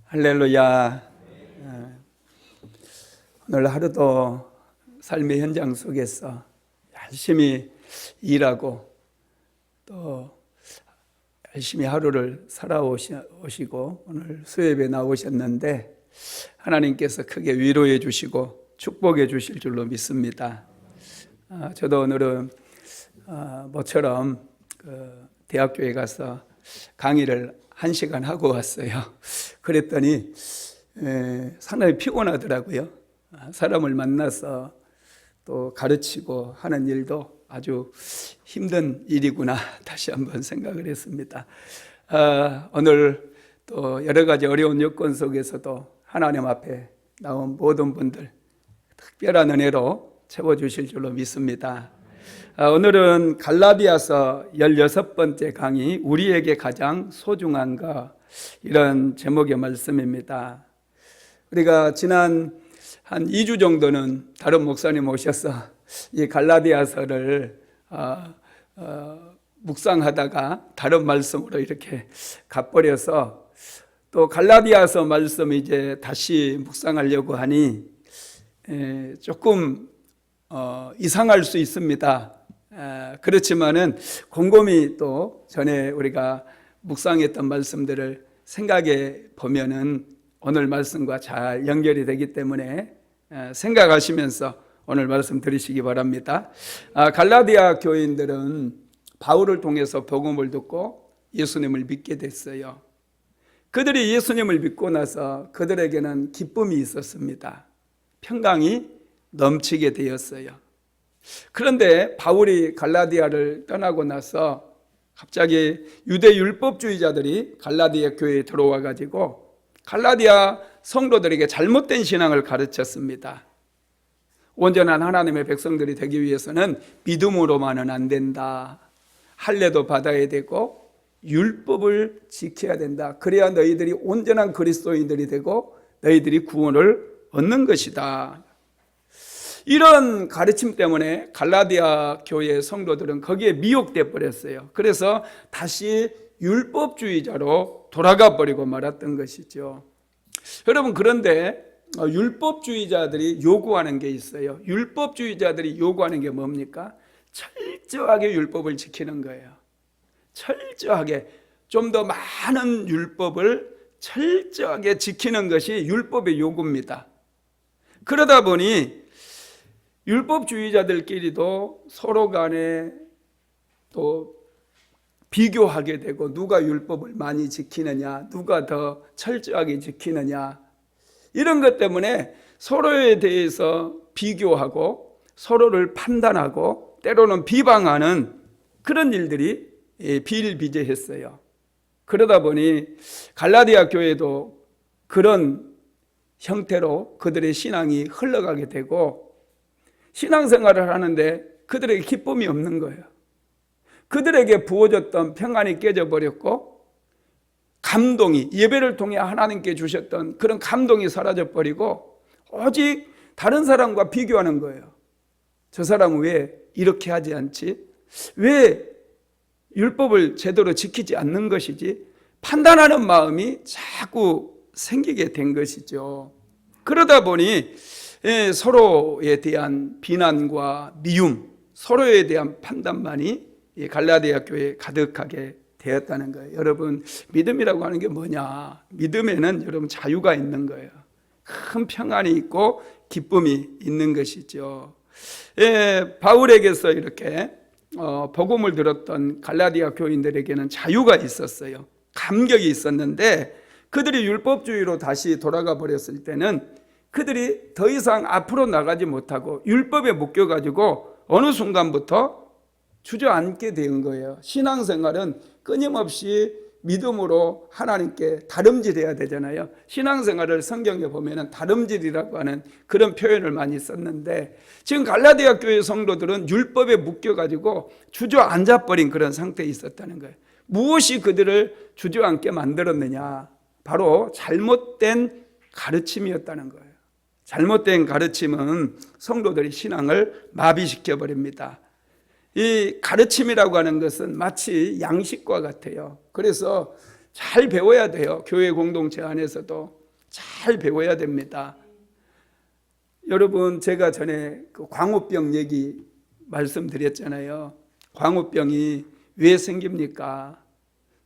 할렐루야. 오늘 하루도 삶의 현장 속에서 열심히 일하고 또 열심히 하루를 살아오시고 오늘 수협에 나오셨는데 하나님께서 크게 위로해 주시고 축복해 주실 줄로 믿습니다. 저도 오늘은 모처럼 대학교에 가서 강의를 1시간 하고 왔어요. 그랬더니 상당히 피곤하더라고요. 사람을 만나서 또 가르치고 하는 일도 아주 힘든 일이구나 다시 한번 생각을 했습니다. 오늘 또 여러 가지 어려운 여건 속에서도 하나님 앞에 나온 모든 분들 특별한 은혜로 채워주실 줄로 믿습니다. 오늘은 갈라디아서 16번째 강의, 우리에게 가장 소중한 것, 이런 제목의 말씀입니다. 우리가 지난 한 2주 정도는 다른 목사님 오셔서 이 갈라디아서를 묵상하다가 다른 말씀으로 이렇게 가버려서 또 갈라디아서 말씀 이제 다시 묵상하려고 하니 조금 이상할 수 있습니다. 그렇지만은 곰곰이 또 전에 우리가 묵상했던 말씀들을 생각해 보면은 오늘 말씀과 잘 연결이 되기 때문에 생각하시면서 오늘 말씀 들으시기 바랍니다. 갈라디아 교인들은 바울을 통해서 복음을 듣고 예수님을 믿게 됐어요. 그들이 예수님을 믿고 나서 그들에게는 기쁨이 있었습니다. 평강이 넘치게 되었어요. 그런데 바울이 갈라디아를 떠나고 나서 갑자기 유대 율법주의자들이 갈라디아 교회에 들어와 가지고 갈라디아 성도들에게 잘못된 신앙을 가르쳤습니다. 온전한 하나님의 백성들이 되기 위해서는 믿음으로만은 안 된다. 할례도 받아야 되고 율법을 지켜야 된다. 그래야 너희들이 온전한 그리스도인들이 되고 너희들이 구원을 얻는 것이다. 이런 가르침 때문에 갈라디아 교회의 성도들은 거기에 미혹돼 버렸어요. 그래서 다시 율법주의자로 돌아가 버리고 말았던 것이죠. 여러분, 그런데 율법주의자들이 요구하는 게 있어요. 율법주의자들이 요구하는 게 뭡니까? 철저하게 율법을 지키는 거예요. 철저하게, 좀 더 많은 율법을 철저하게 지키는 것이 율법의 요구입니다. 그러다 보니 율법주의자들끼리도 서로 간에 또 비교하게 되고 누가 율법을 많이 지키느냐, 누가 더 철저하게 지키느냐, 이런 것 때문에 서로에 대해서 비교하고 서로를 판단하고 때로는 비방하는 그런 일들이 비일비재했어요. 그러다 보니 갈라디아 교회도 그런 형태로 그들의 신앙이 흘러가게 되고 신앙생활을 하는데 그들에게 기쁨이 없는 거예요. 그들에게 부어졌던 평안이 깨져버렸고 감동이, 예배를 통해 하나님께 주셨던 그런 감동이 사라져버리고 오직 다른 사람과 비교하는 거예요. 저 사람은 왜 이렇게 하지 않지? 왜 율법을 제대로 지키지 않는 것이지? 판단하는 마음이 자꾸 생기게 된 것이죠. 그러다 보니 서로에 대한 비난과 미움, 서로에 대한 판단만이 갈라디아 교회에 가득하게 되었다는 거예요. 여러분, 믿음이라고 하는 게 뭐냐? 믿음에는 여러분 자유가 있는 거예요. 큰 평안이 있고 기쁨이 있는 것이죠. 바울에게서 이렇게 복음을 들었던 갈라디아 교인들에게는 자유가 있었어요. 감격이 있었는데 그들이 율법주의로 다시 돌아가 버렸을 때는 그들이 더 이상 앞으로 나가지 못하고 율법에 묶여가지고 어느 순간부터 주저앉게 된 거예요. 신앙생활은 끊임없이 믿음으로 하나님께 다름질해야 되잖아요. 신앙생활을 성경에 보면 다름질이라고 하는 그런 표현을 많이 썼는데 지금 갈라디아 교회 성도들은 율법에 묶여가지고 주저앉아버린 그런 상태에 있었다는 거예요. 무엇이 그들을 주저앉게 만들었느냐? 바로 잘못된 가르침이었다는 거예요. 잘못된 가르침은 성도들의 신앙을 마비시켜버립니다. 이 가르침이라고 하는 것은 마치 양식과 같아요. 그래서 잘 배워야 돼요. 교회 공동체 안에서도 잘 배워야 됩니다. 여러분, 제가 전에 그 광우병 얘기 말씀드렸잖아요. 광우병이 왜 생깁니까?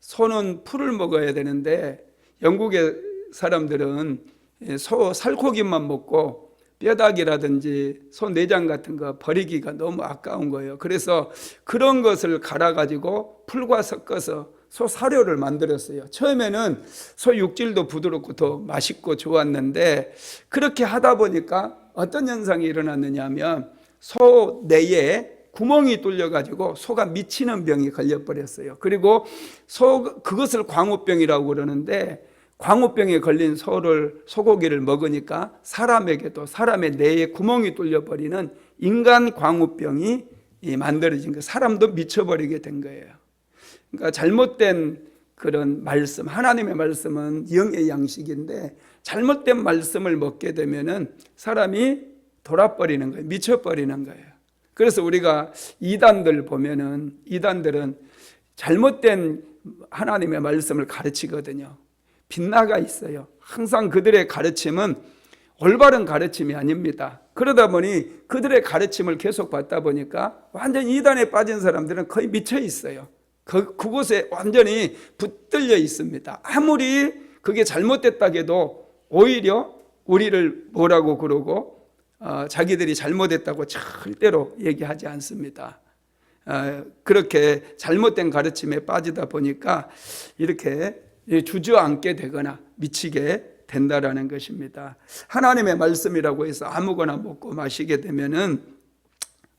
소는 풀을 먹어야 되는데 영국의 사람들은 소 살코기만 먹고 뼈다귀라든지 소 내장 같은 거 버리기가 너무 아까운 거예요. 그래서 그런 것을 갈아가지고 풀과 섞어서 소 사료를 만들었어요. 처음에는 소 육질도 부드럽고 더 맛있고 좋았는데 그렇게 하다 보니까 어떤 현상이 일어났느냐 하면 소 뇌에 구멍이 뚫려가지고 소가 미치는 병이 걸려버렸어요. 그리고 그것을 광우병이라고 그러는데, 광우병에 걸린 소고기를 먹으니까 사람에게도 사람의 뇌에 구멍이 뚫려버리는 인간 광우병이 만들어진 거예요. 사람도 미쳐버리게 된 거예요. 그러니까 잘못된 그런 말씀, 하나님의 말씀은 영의 양식인데 잘못된 말씀을 먹게 되면은 사람이 돌아버리는 거예요. 미쳐버리는 거예요. 그래서 우리가 이단들 보면은 이단들은 잘못된 하나님의 말씀을 가르치거든요. 빗나가 있어요. 항상 그들의 가르침은 올바른 가르침이 아닙니다. 그러다 보니 그들의 가르침을 계속 받다 보니까 완전히 이단에 빠진 사람들은 거의 미쳐 있어요. 그곳에 완전히 붙들려 있습니다. 아무리 그게 잘못됐다고 해도 오히려 우리를 뭐라고 그러고 자기들이 잘못했다고 절대로 얘기하지 않습니다. 그렇게 잘못된 가르침에 빠지다 보니까 이렇게 주저앉게 되거나 미치게 된다라는 것입니다. 하나님의 말씀이라고 해서 아무거나 먹고 마시게 되면은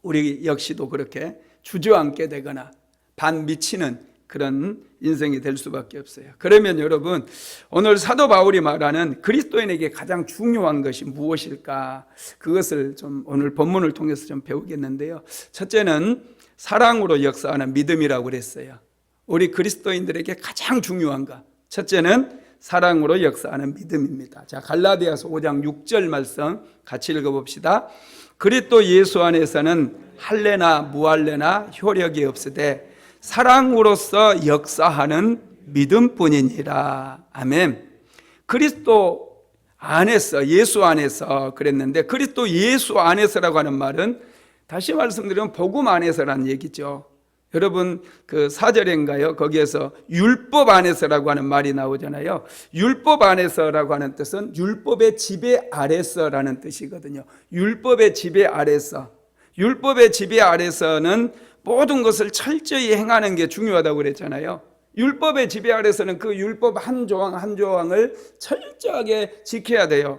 우리 역시도 그렇게 주저앉게 되거나 반 미치는 그런 인생이 될 수밖에 없어요. 그러면 여러분, 오늘 사도 바울이 말하는 그리스도인에게 가장 중요한 것이 무엇일까? 그것을 좀 오늘 본문을 통해서 좀 배우겠는데요. 첫째는 사랑으로 역사하는 믿음이라고 그랬어요. 우리 그리스도인들에게 가장 중요한 것, 첫째는 사랑으로 역사하는 믿음입니다. 자, 갈라디아서 5장 6절 말씀 같이 읽어봅시다. 그리스도 예수 안에서는 할례나 무할례나 효력이 없으되 사랑으로서 역사하는 믿음뿐이니라. 아멘. 그리스도 안에서, 예수 안에서 그랬는데, 그리스도 예수 안에서라고 하는 말은 다시 말씀드리면 복음 안에서라는 얘기죠. 여러분, 그 4절인가요? 거기에서 율법 안에서라고 하는 말이 나오잖아요. 율법 안에서라고 하는 뜻은 율법의 지배 아래서라는 뜻이거든요. 율법의 지배 아래서. 율법의 지배 아래서는 모든 것을 철저히 행하는 게 중요하다고 그랬잖아요. 율법의 지배 아래서는 그 율법 한 조항 한 조항을 철저하게 지켜야 돼요.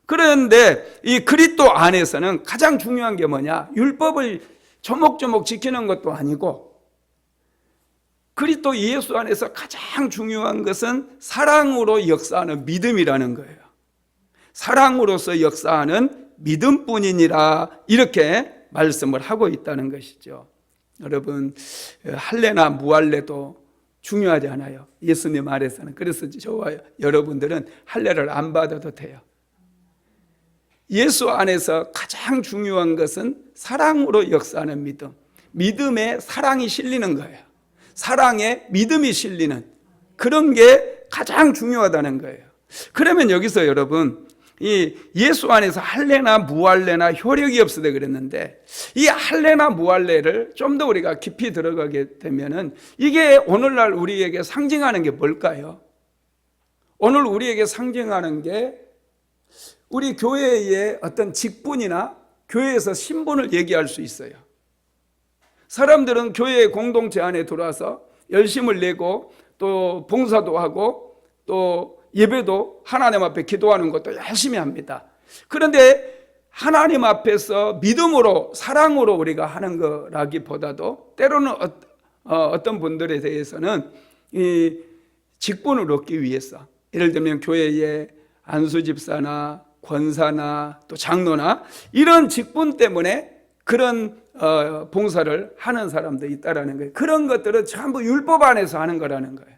그런데 이 그리스도 안에서는 가장 중요한 게 뭐냐? 율법을 조목조목 지키는 것도 아니고, 그리스도 예수 안에서 가장 중요한 것은 사랑으로 역사하는 믿음이라는 거예요. 사랑으로서 역사하는 믿음뿐이니라, 이렇게 말씀을 하고 있다는 것이죠. 여러분, 할례나 무할례도 중요하지 않아요. 예수님 안에서는. 그래서 저와 여러분들은 할례를 안 받아도 돼요. 예수 안에서 가장 중요한 것은 사랑으로 역사하는 믿음. 믿음에 사랑이 실리는 거예요. 사랑에 믿음이 실리는 그런 게 가장 중요하다는 거예요. 그러면 여기서 여러분, 이 예수 안에서 할례나 무할례나 효력이 없으되 그랬는데, 이 할례나 무할례를 좀 더 우리가 깊이 들어가게 되면은 이게 오늘날 우리에게 상징하는 게 뭘까요? 오늘 우리에게 상징하는 게 우리 교회의 어떤 직분이나 교회에서 신분을 얘기할 수 있어요. 사람들은 교회 공동체 안에 들어와서 열심을 내고 또 봉사도 하고 또 예배도 하나님 앞에 기도하는 것도 열심히 합니다. 그런데 하나님 앞에서 믿음으로 사랑으로 우리가 하는 거라기보다도 때로는 어떤 분들에 대해서는 이 직분을 얻기 위해서, 예를 들면 교회의 안수집사나 권사나 또 장로나 이런 직분 때문에 그런 봉사를 하는 사람도 있다라는 거예요. 그런 것들은 전부 율법 안에서 하는 거라는 거예요.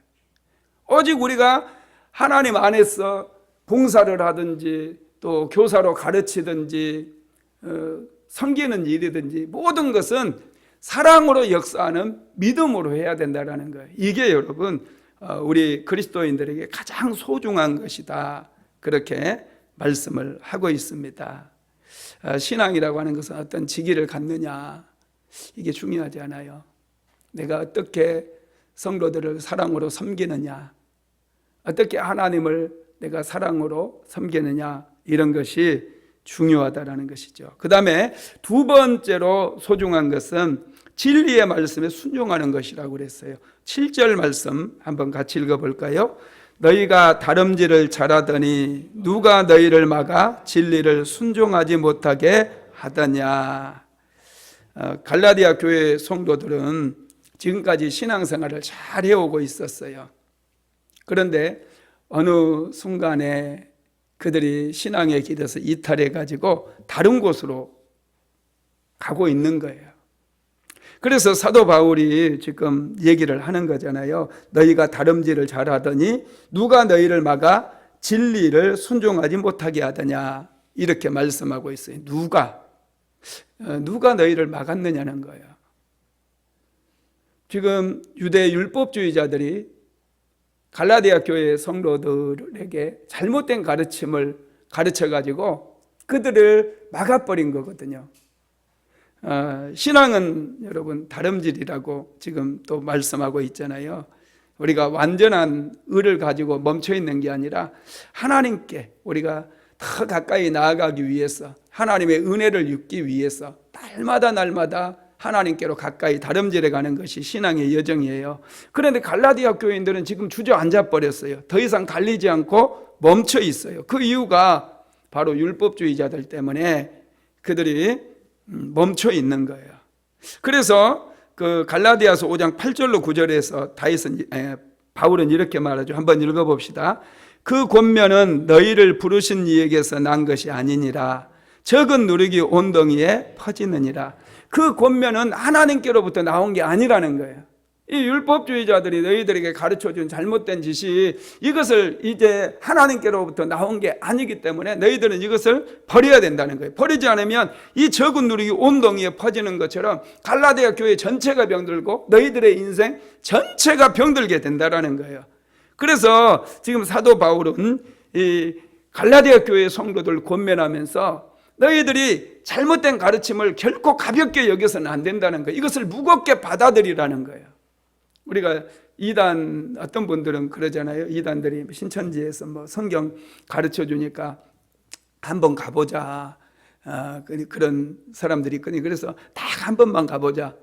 오직 우리가 하나님 안에서 봉사를 하든지 또 교사로 가르치든지 섬기는 일이든지 모든 것은 사랑으로 역사하는 믿음으로 해야 된다는 거예요. 이게 여러분 우리 그리스도인들에게 가장 소중한 것이다. 그렇게 말씀을 하고 있습니다. 신앙이라고 하는 것은 어떤 직위를 갖느냐, 이게 중요하지 않아요. 내가 어떻게 성도들을 사랑으로 섬기느냐, 어떻게 하나님을 내가 사랑으로 섬기느냐, 이런 것이 중요하다라는 것이죠. 그 다음에 두 번째로 소중한 것은 진리의 말씀에 순종하는 것이라고 그랬어요. 7절 말씀 한번 같이 읽어볼까요? 너희가 다름질을 잘하더니 누가 너희를 막아 진리를 순종하지 못하게 하더냐. 갈라디아 교회 성도들은 지금까지 신앙생활을 잘 해오고 있었어요. 그런데 어느 순간에 그들이 신앙의 길에서 이탈해가지고 다른 곳으로 가고 있는 거예요. 그래서 사도 바울이 지금 얘기를 하는 거잖아요. 너희가 다름질을 잘하더니 누가 너희를 막아 진리를 순종하지 못하게 하더냐, 이렇게 말씀하고 있어요. 누가 너희를 막았느냐는 거예요. 지금 유대 율법주의자들이 갈라디아 교회 성도들에게 잘못된 가르침을 가르쳐가지고 그들을 막아버린 거거든요. 신앙은 여러분 다름질이라고 지금 또 말씀하고 있잖아요. 우리가 완전한 의를 가지고 멈춰 있는 게 아니라 하나님께 우리가 더 가까이 나아가기 위해서, 하나님의 은혜를 입기 위해서 날마다 하나님께로 가까이 다름질해 가는 것이 신앙의 여정이에요. 그런데 갈라디아 교인들은 지금 주저앉아 버렸어요. 더 이상 달리지 않고 멈춰 있어요. 그 이유가 바로 율법주의자들 때문에 그들이 멈춰 있는 거예요. 그래서 그 갈라디아서 5장 8절로 9절에서 바울은 이렇게 말하죠. 한번 읽어봅시다. 그 권면은 너희를 부르신 이에게서 난 것이 아니니라. 적은 누룩이 온덩이에 퍼지느니라. 그 권면은 하나님께로부터 나온 게 아니라는 거예요. 이 율법주의자들이 너희들에게 가르쳐준 잘못된 지식, 이것을 이제 하나님께로부터 나온 게 아니기 때문에 너희들은 이것을 버려야 된다는 거예요. 버리지 않으면 이 적은 누룩이 온덩이에 퍼지는 것처럼 갈라디아 교회 전체가 병들고 너희들의 인생 전체가 병들게 된다는 거예요. 그래서 지금 사도 바울은 이 갈라디아 교회 성도들 권면하면서 너희들이 잘못된 가르침을 결코 가볍게 여겨서는 안 된다는 거예요. 이것을 무겁게 받아들이라는 거예요. 우리가 이단, 어떤 분들은 그러잖아요. 이단들이 신천지에서 뭐 성경 가르쳐 주니까 한번 가보자. 그런 사람들이 있거든요. 그래서 딱 한 번만 가보자.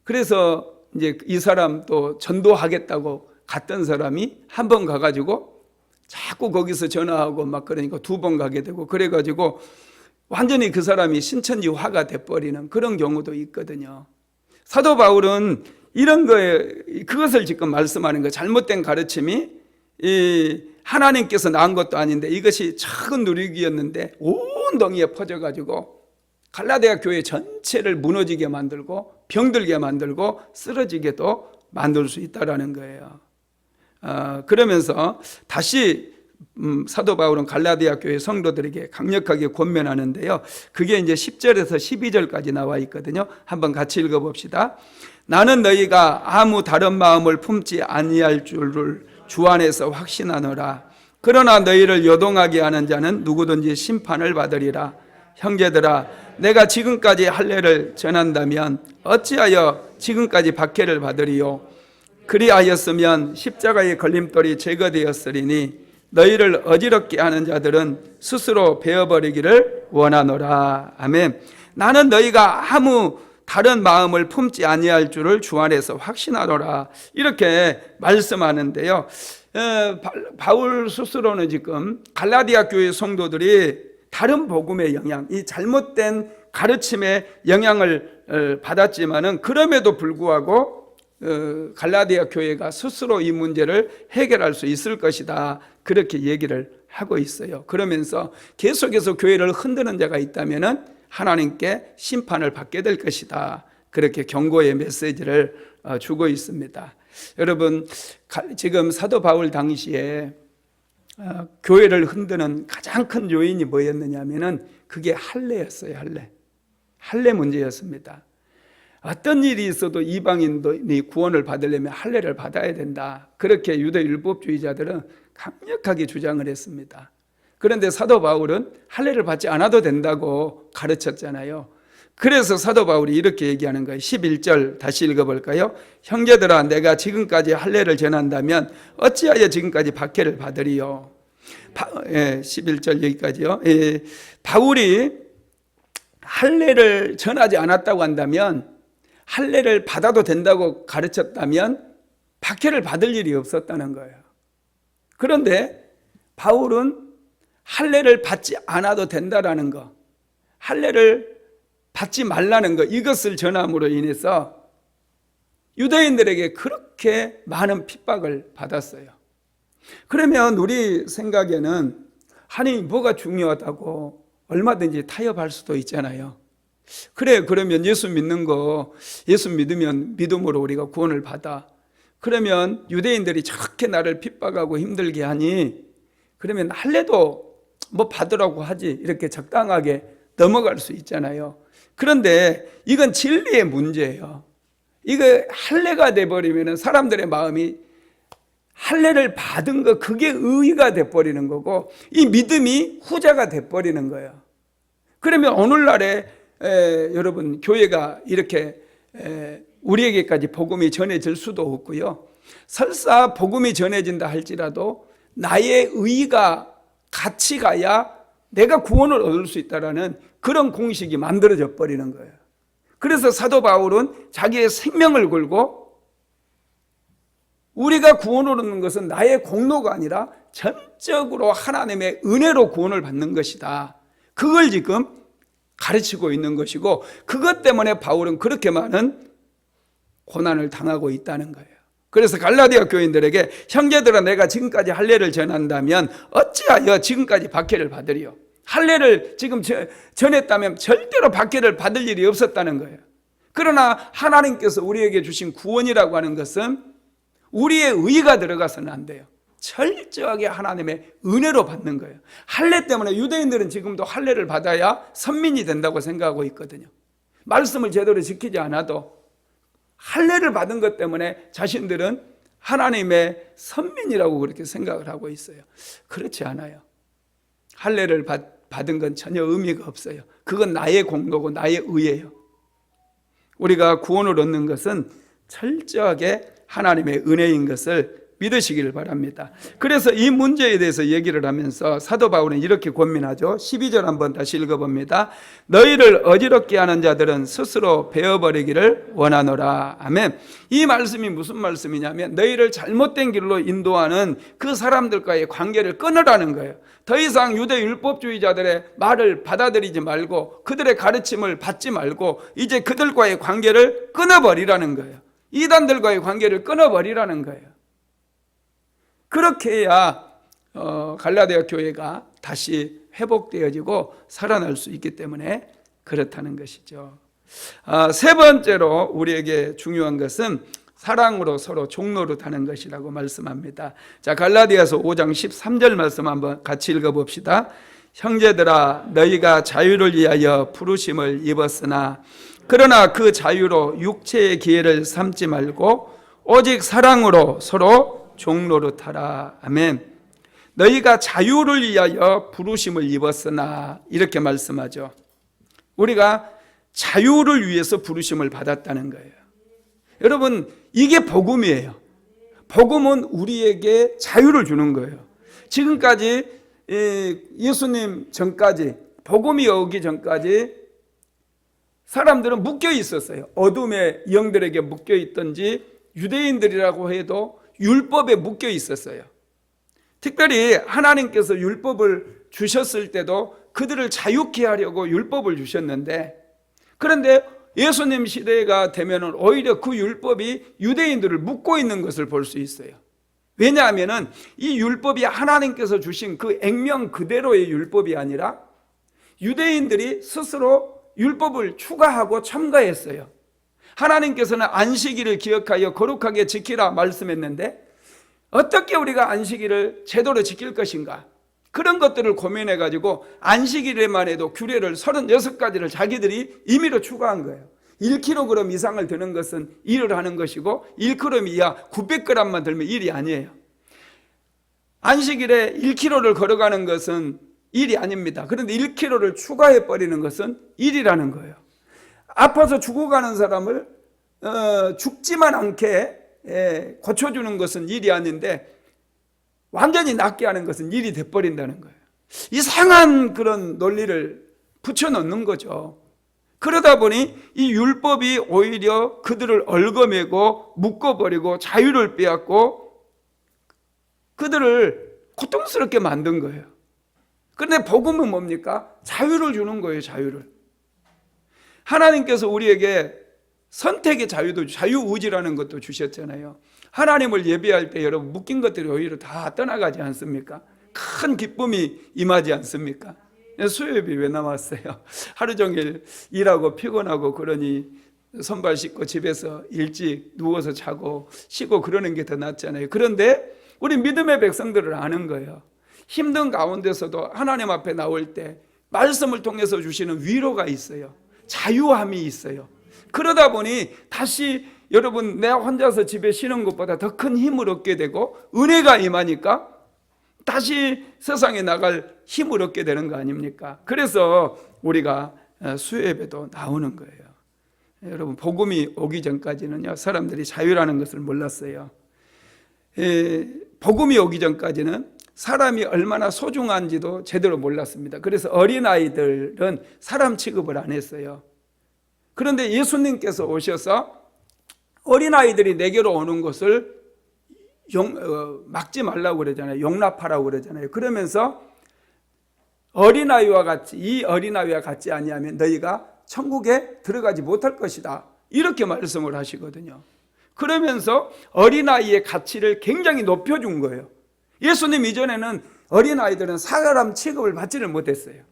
그래서 이제 이 사람 또 전도하겠다고 갔던 사람이 한 번 가가지고 자꾸 거기서 전화하고 막 그러니까 두 번 가게 되고, 그래가지고 완전히 그 사람이 신천지화가 돼버리는 그런 경우도 있거든요. 사도 바울은 이런 거에, 그것을 지금 말씀하는 거예요. 잘못된 가르침이 하나님께서 낳은 것도 아닌데 이것이 작은 누룩이었는데 온 덩이에 퍼져가지고 갈라디아 교회 전체를 무너지게 만들고 병들게 만들고 쓰러지게도 만들 수 있다라는 거예요. 그러면서 다시 사도 바울은 갈라디아 교회 성도들에게 강력하게 권면하는데요. 그게 이제 10절에서 12절까지 나와 있거든요. 한번 같이 읽어봅시다. 나는 너희가 아무 다른 마음을 품지 아니할 줄을 주 안에서 확신하노라. 그러나 너희를 요동하게 하는 자는 누구든지 심판을 받으리라. 형제들아, 내가 지금까지 할례를 전한다면 어찌하여 지금까지 박해를 받으리요? 그리하였으면 십자가의 걸림돌이 제거되었으리니 너희를 어지럽게 하는 자들은 스스로 베어버리기를 원하노라. 아멘. 나는 너희가 아무 다른 마음을 품지 아니할 줄을 주 안에서 확신하노라. 이렇게 말씀하는데요. 바울 스스로는 지금 갈라디아 교회 성도들이 다른 복음의 영향, 이 잘못된 가르침의 영향을 받았지만은 그럼에도 불구하고 갈라디아 교회가 스스로 이 문제를 해결할 수 있을 것이다. 그렇게 얘기를 하고 있어요. 그러면서 계속해서 교회를 흔드는 자가 있다면은 하나님께 심판을 받게 될 것이다. 그렇게 경고의 메시지를 주고 있습니다. 여러분, 지금 사도 바울 당시에 교회를 흔드는 가장 큰 요인이 뭐였느냐면은 그게 할례였어요. 할례 문제였습니다. 어떤 일이 있어도 이방인이 구원을 받으려면 할례를 받아야 된다. 그렇게 유대 율법주의자들은 강력하게 주장을 했습니다. 그런데 사도 바울은 할례를 받지 않아도 된다고 가르쳤잖아요. 그래서 사도 바울이 이렇게 얘기하는 거예요. 11절 다시 읽어볼까요? 형제들아, 내가 지금까지 할례를 전한다면 어찌하여 지금까지 박해를 받으리요? 11절 여기까지요. 바울이 할례를 전하지 않았다고 한다면, 할례를 받아도 된다고 가르쳤다면 박해를 받을 일이 없었다는 거예요. 그런데 바울은 할례를 받지 않아도 된다라는 거, 할례를 받지 말라는 거, 이것을 전함으로 인해서 유대인들에게 그렇게 많은 핍박을 받았어요. 그러면 우리 생각에는 아니 뭐가 중요하다고 얼마든지 타협할 수도 있잖아요. 그래, 그러면 예수 믿는 거, 예수 믿으면 믿음으로 우리가 구원을 받아. 그러면 유대인들이 저렇게 나를 핍박하고 힘들게 하니 그러면 할례도 뭐 받으라고 하지, 이렇게 적당하게 넘어갈 수 있잖아요. 그런데 이건 진리의 문제예요. 이거 할례가 돼버리면 사람들의 마음이 할례를 받은 거, 그게 의의가 돼버리는 거고 이 믿음이 후자가 돼버리는 거예요. 그러면 오늘날에 여러분 교회가 이렇게 우리에게까지 복음이 전해질 수도 없고요. 설사 복음이 전해진다 할지라도 나의 의의가 같이 가야 내가 구원을 얻을 수 있다라는 그런 공식이 만들어져 버리는 거예요. 그래서 사도 바울은 자기의 생명을 걸고 우리가 구원을 얻는 것은 나의 공로가 아니라 전적으로 하나님의 은혜로 구원을 받는 것이다. 그걸 지금 가르치고 있는 것이고, 그것 때문에 바울은 그렇게 많은 고난을 당하고 있다는 거예요. 그래서 갈라디아 교인들에게 형제들아, 내가 지금까지 할례를 전한다면 어찌하여 지금까지 박해를 받으리요? 할례를 지금 전했다면 절대로 박해를 받을 일이 없었다는 거예요. 그러나 하나님께서 우리에게 주신 구원이라고 하는 것은 우리의 의의가 들어가서는 안 돼요. 철저하게 하나님의 은혜로 받는 거예요. 할례 때문에 유대인들은 지금도 할례를 받아야 선민이 된다고 생각하고 있거든요. 말씀을 제대로 지키지 않아도 할례를 받은 것 때문에 자신들은 하나님의 선민이라고 그렇게 생각을 하고 있어요. 그렇지 않아요. 할례를 받은 건 전혀 의미가 없어요. 그건 나의 공로고 나의 의예요. 우리가 구원을 얻는 것은 철저하게 하나님의 은혜인 것을 믿으시기를 바랍니다. 그래서 이 문제에 대해서 얘기를 하면서 사도 바울은 이렇게 권면하죠. 12절 한번 다시 읽어봅니다. 너희를 어지럽게 하는 자들은 스스로 베어버리기를 원하노라. 아멘. 이 말씀이 무슨 말씀이냐면 너희를 잘못된 길로 인도하는 그 사람들과의 관계를 끊으라는 거예요. 더 이상 유대 율법주의자들의 말을 받아들이지 말고 그들의 가르침을 받지 말고 이제 그들과의 관계를 끊어버리라는 거예요. 이단들과의 관계를 끊어버리라는 거예요. 그렇게 해야 갈라디아 교회가 다시 회복되어지고 살아날 수 있기 때문에 그렇다는 것이죠. 세 번째로 우리에게 중요한 것은 사랑으로 서로 종노릇하는 것이라고 말씀합니다. 자, 갈라디아서 5장 13절 말씀 한번 같이 읽어봅시다. 형제들아, 너희가 자유를 위하여 부르심을 입었으나 그러나 그 자유로 육체의 기회를 삼지 말고 오직 사랑으로 서로 종노릇하라. 아멘. 너희가 자유를 위하여 부르심을 입었으나, 이렇게 말씀하죠. 우리가 자유를 위해서 부르심을 받았다는 거예요. 여러분, 이게 복음이에요. 복음은 우리에게 자유를 주는 거예요. 지금까지 예수님 전까지, 복음이 오기 전까지 사람들은 묶여 있었어요. 어둠의 영들에게 묶여 있든지 유대인들이라고 해도 율법에 묶여 있었어요. 특별히 하나님께서 율법을 주셨을 때도 그들을 자유케 하려고 율법을 주셨는데, 그런데 예수님 시대가 되면 오히려 그 율법이 유대인들을 묶고 있는 것을 볼 수 있어요. 왜냐하면 이 율법이 하나님께서 주신 그 액면 그대로의 율법이 아니라 유대인들이 스스로 율법을 추가하고 첨가했어요. 하나님께서는 안식일을 기억하여 거룩하게 지키라 말씀했는데 어떻게 우리가 안식일을 제대로 지킬 것인가? 그런 것들을 고민해가지고 안식일에만 해도 규례를 36가지를 자기들이 임의로 추가한 거예요. 1kg 이상을 드는 것은 일을 하는 것이고 1kg 이하 900g만 들면 일이 아니에요. 안식일에 1km를 걸어가는 것은 일이 아닙니다. 그런데 1km를 추가해 버리는 것은 일이라는 거예요. 아파서 죽어가는 사람을 죽지만 않게 고쳐주는 것은 일이 아닌데 완전히 낫게 하는 것은 일이 돼버린다는 거예요. 이상한 그런 논리를 붙여놓는 거죠. 그러다 보니 이 율법이 오히려 그들을 얽어매고 묶어버리고 자유를 빼앗고 그들을 고통스럽게 만든 거예요. 그런데 복음은 뭡니까? 자유를 주는 거예요. 자유를. 하나님께서 우리에게 선택의 자유도, 자유의지라는 것도 주셨잖아요. 하나님을 예배할 때 여러분 묶인 것들이 오히려 다 떠나가지 않습니까? 큰 기쁨이 임하지 않습니까? 수요일이 왜 남았어요? 하루 종일 일하고 피곤하고 그러니 손발 씻고 집에서 일찍 누워서 자고 쉬고 그러는 게 더 낫잖아요. 그런데 우리 믿음의 백성들을 아는 거예요. 힘든 가운데서도 하나님 앞에 나올 때 말씀을 통해서 주시는 위로가 있어요. 자유함이 있어요. 그러다 보니 다시 여러분 내가 혼자서 집에 쉬는 것보다 더 큰 힘을 얻게 되고 은혜가 임하니까 다시 세상에 나갈 힘을 얻게 되는 거 아닙니까? 그래서 우리가 수요예배도 나오는 거예요. 여러분 복음이 오기 전까지는요 사람들이 자유라는 것을 몰랐어요. 복음이 오기 전까지는 사람이 얼마나 소중한지도 제대로 몰랐습니다. 그래서 어린아이들은 사람 취급을 안 했어요. 그런데 예수님께서 오셔서 어린아이들이 내게로 오는 것을 막지 말라고 그러잖아요. 용납하라고 그러잖아요. 그러면서 어린아이와 같이 이 어린아이와 같지 아니하면 너희가 천국에 들어가지 못할 것이다. 이렇게 말씀을 하시거든요. 그러면서 어린아이의 가치를 굉장히 높여준 거예요. 예수님 이전에는 어린아이들은 사람 취급을 받지를 못했어요.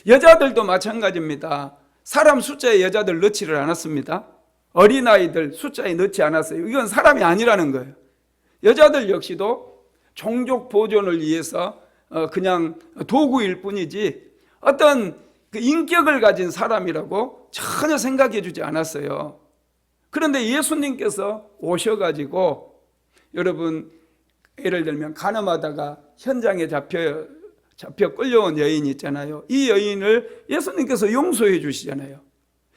여자들도 마찬가지입니다. 사람 숫자에 여자들 넣지를 않았습니다. 어린아이들 숫자에 넣지 않았어요. 이건 사람이 아니라는 거예요. 여자들 역시도 종족 보존을 위해서 그냥 도구일 뿐이지 어떤 그 인격을 가진 사람이라고 전혀 생각해 주지 않았어요. 그런데 예수님께서 오셔가지고 여러분 예를 들면 간음하다가 현장에 잡혀 끌려온 여인이 있잖아요. 이 여인을 예수님께서 용서해 주시잖아요.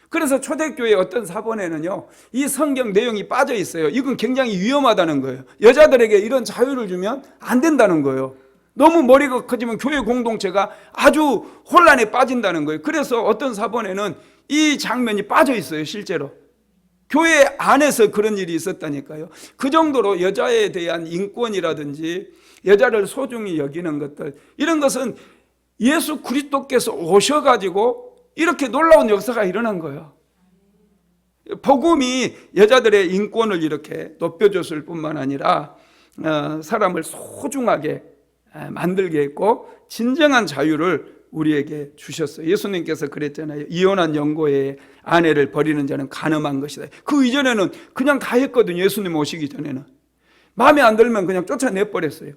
그래서 초대교회 어떤 사본에는요 이 성경 내용이 빠져 있어요. 이건 굉장히 위험하다는 거예요. 여자들에게 이런 자유를 주면 안 된다는 거예요. 너무 머리가 커지면 교회 공동체가 아주 혼란에 빠진다는 거예요. 그래서 어떤 사본에는 이 장면이 빠져 있어요. 실제로 교회 안에서 그런 일이 있었다니까요. 그 정도로 여자에 대한 인권이라든지 여자를 소중히 여기는 것들, 이런 것은 예수 그리스도께서 오셔가지고 이렇게 놀라운 역사가 일어난 거예요. 복음이 여자들의 인권을 이렇게 높여줬을 뿐만 아니라 사람을 소중하게 만들게 했고 진정한 자유를 우리에게 주셨어요. 예수님께서 그랬잖아요. 이혼한 영고의 아내를 버리는 자는 간음한 것이다. 그 이전에는 그냥 다 했거든요. 예수님 오시기 전에는. 마음에 안 들면 그냥 쫓아내버렸어요.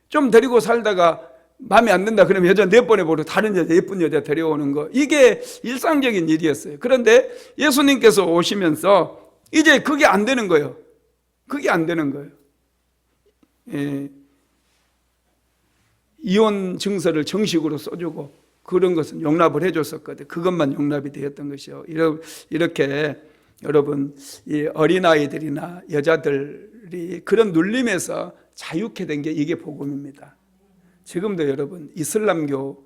좀 데리고 살다가 마음에 안 든다 그러면 여자 내보내버리고 다른 여자, 예쁜 여자 데려오는 거, 이게 일상적인 일이었어요. 그런데 예수님께서 오시면서 이제 그게 안 되는 거예요. 그게 안 되는 거예요. 이혼 증서를 정식으로 써주고 그런 것은 용납을 해줬었거든요. 그것만 용납이 되었던 것이요. 이렇게 여러분 이 어린아이들이나 여자들이 그런 눌림에서 자유케 된 게 이게 복음입니다. 지금도 여러분 이슬람교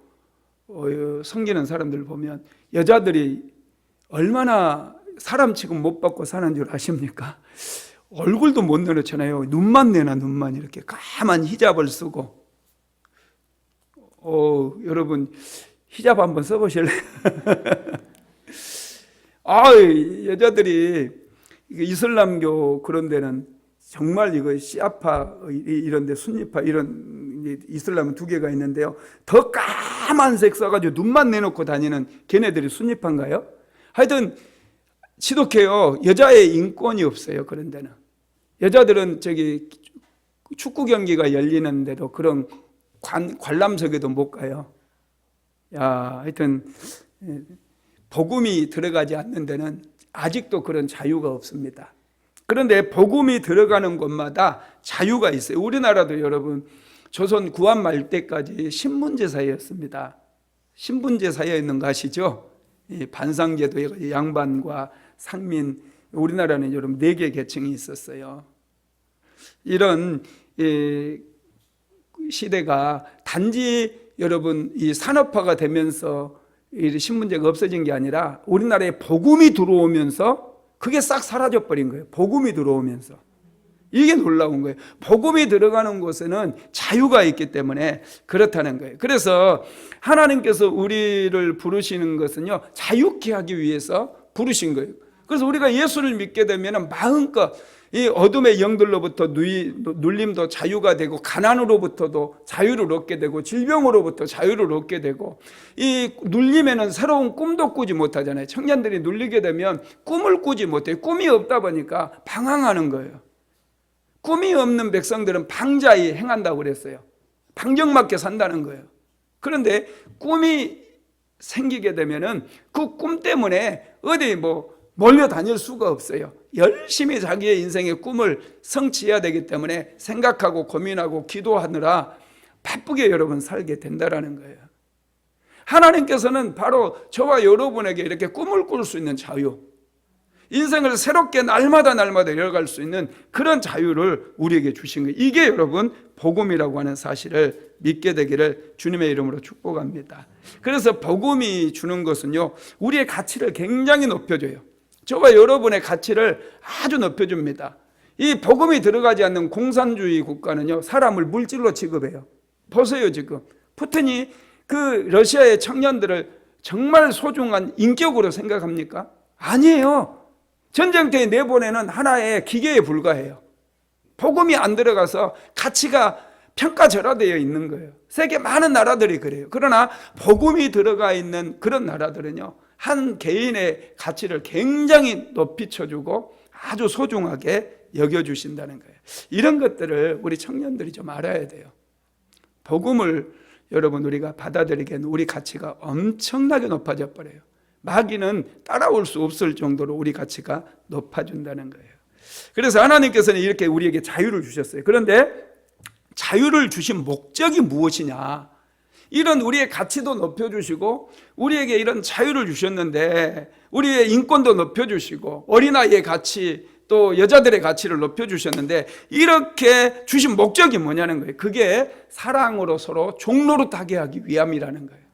섬기는 사람들 보면 여자들이 얼마나 사람 취급 못 받고 사는 줄 아십니까? 얼굴도 못 내놓잖아요. 눈만 내나 눈만 이렇게 까만 히잡을 쓰고. 여러분 히잡 한번 써보실래요? 여자들이 이슬람교 그런 데는 정말 이거 시아파 이런 데 순니파 이런 이슬람은 두 개가 있는데요. 더 까만색 써가지고 눈만 내놓고 다니는 걔네들이 순니파인가요? 하여튼 지독해요. 여자의 인권이 없어요. 그런 데는. 여자들은 저기 축구 경기가 열리는데도 그런 관람석에도 못 가요. 하여튼 복음이 들어가지 않는 데는 아직도 그런 자유가 없습니다. 그런데 복음이 들어가는 곳마다 자유가 있어요. 우리나라도 여러분 조선 구한 말 때까지 신분제사였습니다. 신분제사였는 거 아시죠? 반상제도 양반과 상민, 우리나라는 여러분 4개 계층이 있었어요. 이런 시대가 단지 여러분 이 산업화가 되면서 이 신분제가 없어진 게 아니라 우리나라에 복음이 들어오면서 그게 싹 사라져 버린 거예요. 복음이 들어오면서. 이게 놀라운 거예요. 복음이 들어가는 곳에는 자유가 있기 때문에 그렇다는 거예요. 그래서 하나님께서 우리를 부르시는 것은요, 자유케 하기 위해서 부르신 거예요. 그래서 우리가 예수를 믿게 되면 마음껏 이 어둠의 영들로부터 눌림도 자유가 되고, 가난으로부터도 자유를 얻게 되고, 질병으로부터 자유를 얻게 되고, 이 눌림에는 새로운 꿈도 꾸지 못하잖아요. 청년들이 눌리게 되면 꿈을 꾸지 못해요. 꿈이 없다 보니까 방황하는 거예요. 꿈이 없는 백성들은 방자히 행한다고 그랬어요. 방정맞게 산다는 거예요. 그런데 꿈이 생기게 되면은 그 꿈 때문에 어디 몰려다닐 수가 없어요. 열심히 자기의 인생의 꿈을 성취해야 되기 때문에 생각하고 고민하고 기도하느라 바쁘게 여러분 살게 된다라는 거예요. 하나님께서는 바로 저와 여러분에게 이렇게 꿈을 꿀 수 있는 자유, 인생을 새롭게 날마다 열어갈 수 있는 그런 자유를 우리에게 주신 거예요. 이게 여러분 복음이라고 하는 사실을 믿게 되기를 주님의 이름으로 축복합니다. 그래서 복음이 주는 것은요, 우리의 가치를 굉장히 높여줘요. 저와 여러분의 가치를 아주 높여줍니다. 이 복음이 들어가지 않는 공산주의 국가는요, 사람을 물질로 취급해요. 보세요. 지금 푸틴이 그 러시아의 청년들을 정말 소중한 인격으로 생각합니까? 아니에요. 전쟁터에 내보내는 하나의 기계에 불과해요. 복음이 안 들어가서 가치가 평가절하되어 있는 거예요. 세계 많은 나라들이 그래요. 그러나 복음이 들어가 있는 그런 나라들은요, 한 개인의 가치를 굉장히 높이 쳐주고 아주 소중하게 여겨주신다는 거예요. 이런 것들을 우리 청년들이 좀 알아야 돼요. 복음을 여러분 우리가 받아들이기에는 우리 가치가 엄청나게 높아져 버려요. 마귀는 따라올 수 없을 정도로 우리 가치가 높아진다는 거예요. 그래서 하나님께서는 이렇게 우리에게 자유를 주셨어요. 그런데 자유를 주신 목적이 무엇이냐? 이런 우리의 가치도 높여주시고 우리에게 이런 자유를 주셨는데 우리의 인권도 높여주시고 어린아이의 가치 또 여자들의 가치를 높여주셨는데 이렇게 주신 목적이 뭐냐는 거예요. 그게 사랑으로 서로 종노릇하게 하기 위함이라는 거예요.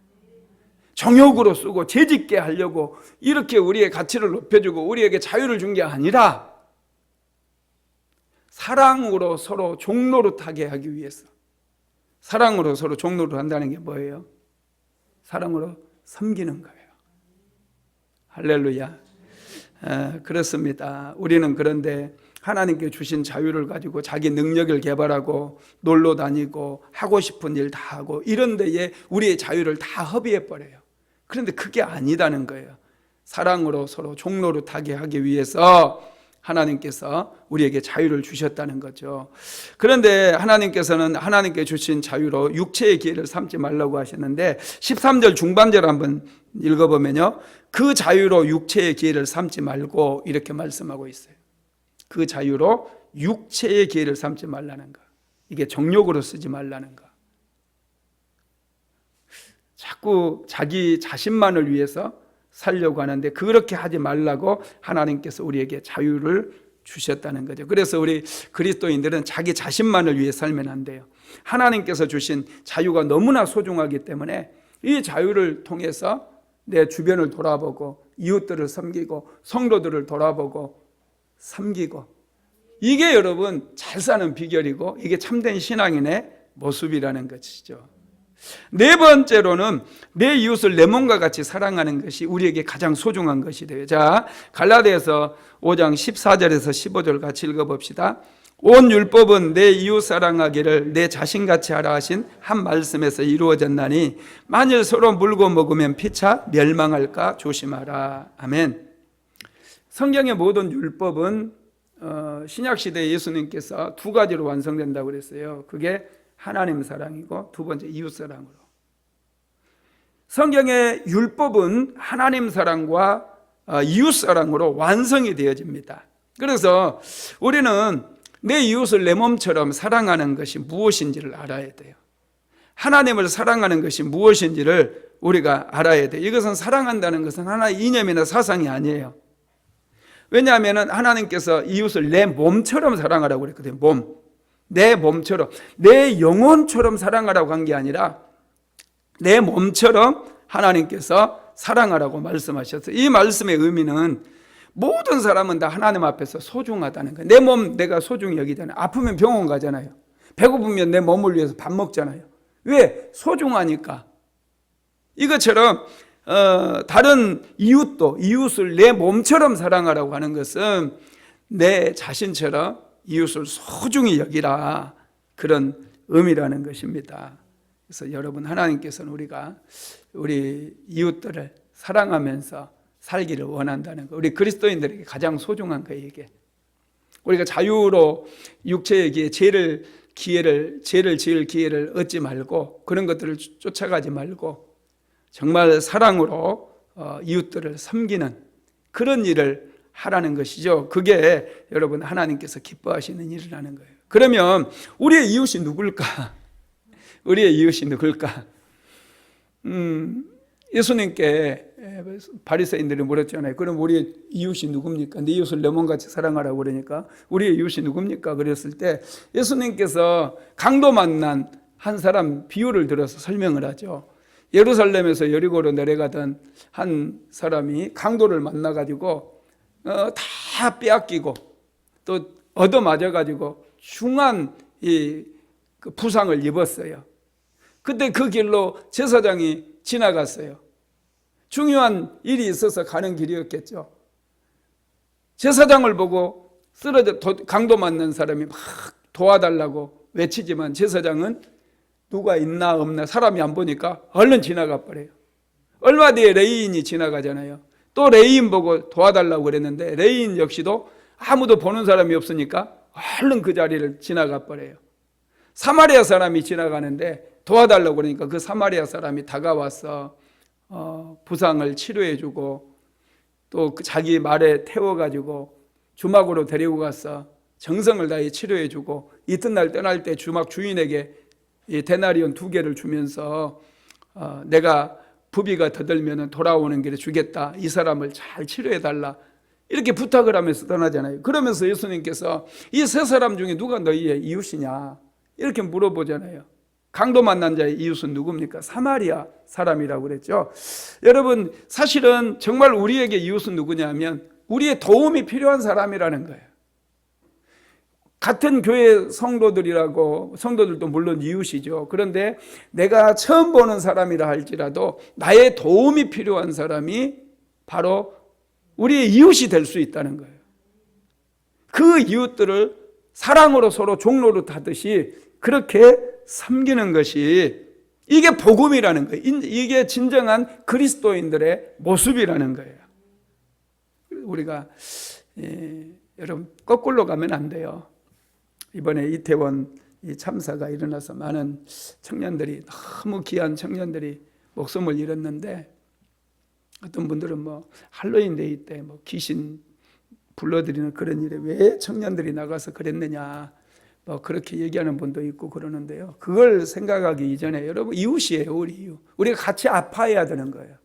정욕으로 쓰고 재짓게 하려고 이렇게 우리의 가치를 높여주고 우리에게 자유를 준 게 아니라 사랑으로 서로 종노릇하게 하기 위해서. 사랑으로 서로 종노릇 한다는 게 뭐예요? 사랑으로 섬기는 거예요. 할렐루야. 그렇습니다. 우리는 그런데 하나님께 주신 자유를 가지고 자기 능력을 개발하고 놀러 다니고 하고 싶은 일 다 하고 이런 데에 우리의 자유를 다 허비해 버려요. 그런데 그게 아니다는 거예요. 사랑으로 서로 종노릇하게 하기 위해서 하나님께서 우리에게 자유를 주셨다는 거죠. 그런데 하나님께서는 하나님께 주신 자유로 육체의 기회를 삼지 말라고 하셨는데 13절 중반절 한번 읽어보면요, 그 자유로 육체의 기회를 삼지 말고 이렇게 말씀하고 있어요. 그 자유로 육체의 기회를 삼지 말라는 거. 이게 정욕으로 쓰지 말라는 거. 자꾸 자기 자신만을 위해서 살려고 하는데 그렇게 하지 말라고 하나님께서 우리에게 자유를 주셨다는 거죠. 그래서 우리 그리스도인들은 자기 자신만을 위해 살면 안 돼요. 하나님께서 주신 자유가 너무나 소중하기 때문에 이 자유를 통해서 내 주변을 돌아보고 이웃들을 섬기고 성도들을 돌아보고 섬기고, 이게 여러분 잘 사는 비결이고 이게 참된 신앙인의 모습이라는 것이죠. 네 번째로는 내 이웃을 내 몸과 같이 사랑하는 것이 우리에게 가장 소중한 것이 돼요. 자, 갈라디아서 5장 14절에서 15절 같이 읽어봅시다. 온 율법은 내 이웃 사랑하기를 내 자신같이 하라 하신 한 말씀에서 이루어졌나니 만일 서로 물고 먹으면 피차 멸망할까 조심하라. 아멘. 성경의 모든 율법은 신약시대 예수님께서 두 가지로 완성된다고 그랬어요. 그게 하나님 사랑이고 두 번째 이웃 사랑으로. 성경의 율법은 하나님 사랑과 이웃 사랑으로 완성이 되어집니다. 그래서 우리는 내 이웃을 내 몸처럼 사랑하는 것이 무엇인지를 알아야 돼요. 하나님을 사랑하는 것이 무엇인지를 우리가 알아야 돼요. 이것은 사랑한다는 것은 하나의 이념이나 사상이 아니에요. 왜냐하면 하나님께서 이웃을 내 몸처럼 사랑하라고 그랬거든요. 몸. 내 몸처럼, 내 영혼처럼 사랑하라고 한 게 아니라 내 몸처럼 하나님께서 사랑하라고 말씀하셨어요. 이 말씀의 의미는 모든 사람은 다 하나님 앞에서 소중하다는 거예요. 내 몸 내가 소중히 여기잖아요. 아프면 병원 가잖아요. 배고프면 내 몸을 위해서 밥 먹잖아요. 왜? 소중하니까. 이것처럼 다른 이웃도 이웃을 내 몸처럼 사랑하라고 하는 것은 내 자신처럼 이웃을 소중히 여기라, 그런 의미라는 것입니다. 그래서 여러분, 하나님께서는 우리가 우리 이웃들을 사랑하면서 살기를 원한다는 거, 우리 그리스도인들에게 가장 소중한 거예요. 이게 우리가 자유로 육체의 기회, 죄를 지을 기회를 얻지 말고 그런 것들을 쫓아가지 말고 정말 사랑으로 이웃들을 섬기는 그런 일을 하라는 것이죠. 그게 여러분 하나님께서 기뻐하시는 일이라는 거예요. 그러면 우리의 이웃이 누굴까? 우리의 이웃이 누굴까? 예수님께 바리새인들이 물었잖아요. 그럼 우리의 이웃이 누굽니까? 네 이웃을 내 몸같이 사랑하라고 그러니까 우리의 이웃이 누굽니까? 그랬을 때 예수님께서 강도 만난 한 사람 비유를 들어서 설명을 하죠. 예루살렘에서 여리고로 내려가던 한 사람이 강도를 만나가지고 다 빼앗기고 또 얻어맞아가지고 중한 그 부상을 입었어요. 그때 그 길로 제사장이 지나갔어요. 중요한 일이 있어서 가는 길이었겠죠. 제사장을 보고 강도 맞는 사람이 막 도와달라고 외치지만 제사장은 누가 있나 없나 사람이 안 보니까 얼른 지나가 버려요. 얼마 뒤에 레위인이 지나가잖아요. 또 레위인 보고 도와달라고 그랬는데 레위인 역시도 아무도 보는 사람이 없으니까 얼른 그 자리를 지나가 버려요. 사마리아 사람이 지나가는데 도와달라고 그러니까 그 사마리아 사람이 다가와서 부상을 치료해주고 또 자기 말에 태워가지고 주막으로 데리고 가서 정성을 다해 치료해주고 이튿날 떠날 때 주막 주인에게 이 데나리온 2개를 주면서 내가 부비가 더 들면 돌아오는 길에 주겠다, 이 사람을 잘 치료해달라, 이렇게 부탁을 하면서 떠나잖아요. 그러면서 예수님께서 이 세 사람 중에 누가 너희의 이웃이냐 이렇게 물어보잖아요. 강도 만난 자의 이웃은 누굽니까? 사마리아 사람이라고 그랬죠. 여러분, 사실은 정말 우리에게 이웃은 누구냐면 우리의 도움이 필요한 사람이라는 거예요. 같은 교회 성도들도 물론 이웃이죠. 그런데 내가 처음 보는 사람이라 할지라도 나의 도움이 필요한 사람이 바로 우리의 이웃이 될 수 있다는 거예요. 그 이웃들을 사랑으로 서로 종로로 타듯이 그렇게 섬기는 것이 이게 복음이라는 거예요. 이게 진정한 그리스도인들의 모습이라는 거예요. 우리가 여러분 거꾸로 가면 안 돼요. 이번에 이태원 이 참사가 일어나서 많은 청년들이, 너무 귀한 청년들이 목숨을 잃었는데 어떤 분들은 뭐 할로윈 데이 때 뭐 귀신 불러들이는 그런 일에 왜 청년들이 나가서 그랬느냐 뭐 그렇게 얘기하는 분도 있고 그러는데요. 그걸 생각하기 이전에 여러분 이웃이에요. 우리 이웃. 우리가 같이 아파해야 되는 거예요.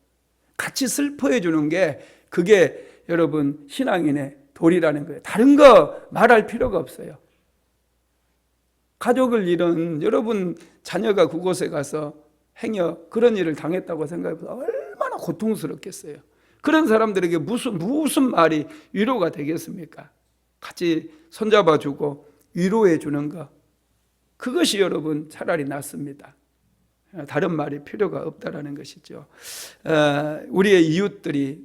같이 슬퍼해 주는 게 그게 여러분 신앙인의 도리라는 거예요. 다른 거 말할 필요가 없어요. 가족을 잃은 여러분 자녀가 그곳에 가서 행여 그런 일을 당했다고 생각해보면 얼마나 고통스럽겠어요. 그런 사람들에게 무슨 말이 위로가 되겠습니까? 같이 손잡아주고 위로해주는 것, 그것이 여러분 차라리 낫습니다. 다른 말이 필요가 없다라는 것이죠. 우리의 이웃들이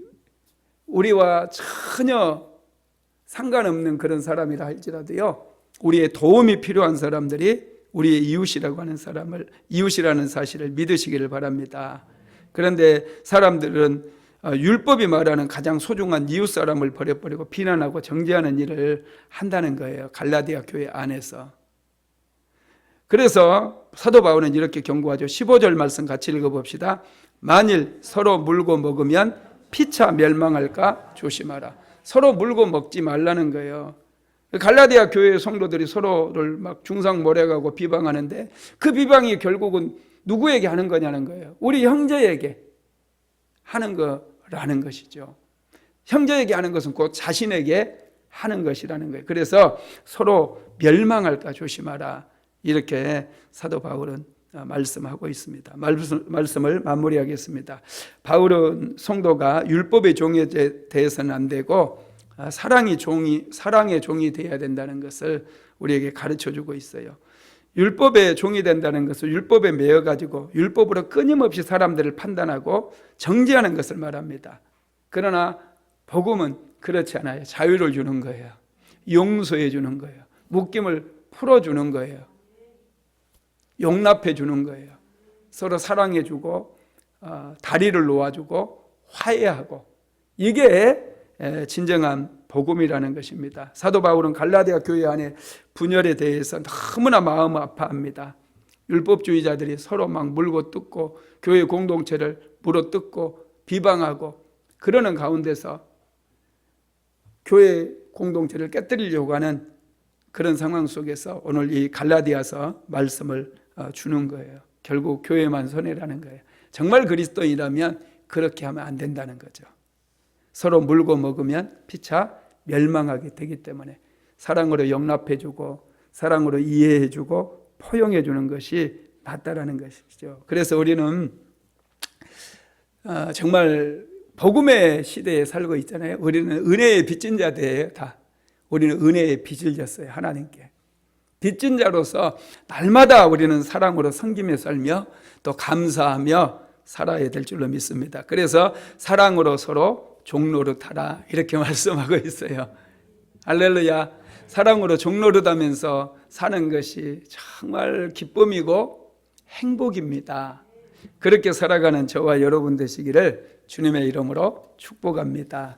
우리와 전혀 상관없는 그런 사람이라 할지라도요, 우리의 도움이 필요한 사람들이 우리의 이웃이라고 하는 사람을, 이웃이라는 사실을 믿으시기를 바랍니다. 그런데 사람들은 율법이 말하는 가장 소중한 이웃 사람을 버려버리고 비난하고 정죄하는 일을 한다는 거예요. 갈라디아 교회 안에서. 그래서 사도 바울은 이렇게 경고하죠. 15절 말씀 같이 읽어봅시다. 만일 서로 물고 먹으면 피차 멸망할까 조심하라. 서로 물고 먹지 말라는 거예요. 갈라디아 교회 성도들이 서로를 막 중상모략하고 비방하는데 그 비방이 결국은 누구에게 하는 거냐는 거예요. 우리 형제에게 하는 거라는 것이죠. 형제에게 하는 것은 곧 자신에게 하는 것이라는 거예요. 그래서 서로 멸망할까 조심하라. 이렇게 사도 바울은 말씀하고 있습니다. 말씀을 마무리하겠습니다. 바울은 성도가 율법의 종에 대해서는 안 되고 사랑의 종이 되어야 된다는 것을 우리에게 가르쳐주고 있어요. 율법의 종이 된다는 것을 율법에 매여가지고 율법으로 끊임없이 사람들을 판단하고 정죄하는 것을 말합니다. 그러나 복음은 그렇지 않아요. 자유를 주는 거예요. 용서해 주는 거예요. 묶임을 풀어주는 거예요. 용납해 주는 거예요. 서로 사랑해 주고 다리를 놓아주고 화해하고, 이게 진정한 복음이라는 것입니다. 사도 바울은 갈라디아 교회 안에 분열에 대해서 너무나 마음 아파합니다. 율법주의자들이 서로 막 물고 뜯고 교회 공동체를 물어뜯고 비방하고 그러는 가운데서 교회 공동체를 깨뜨리려고 하는 그런 상황 속에서 오늘 이 갈라디아서 말씀을 주는 거예요. 결국 교회만 손해라는 거예요. 정말 그리스도인이라면 그렇게 하면 안 된다는 거죠. 서로 물고 먹으면 피차 멸망하게 되기 때문에 사랑으로 용납해주고 사랑으로 이해해주고 포용해주는 것이 맞다라는 것이죠. 그래서 우리는 정말 복음의 시대에 살고 있잖아요. 우리는 은혜의 빚진 자들이에요. 다 우리는 은혜의 빚을 졌어요. 하나님께 빚진 자로서 날마다 우리는 사랑으로 섬기며 살며 또 감사하며 살아야 될 줄로 믿습니다. 그래서 사랑으로 서로 종노릇하라 이렇게 말씀하고 있어요. 할렐루야. 사랑으로 종노릇하면서 사는 것이 정말 기쁨이고 행복입니다. 그렇게 살아가는 저와 여러분 되시기를 주님의 이름으로 축복합니다.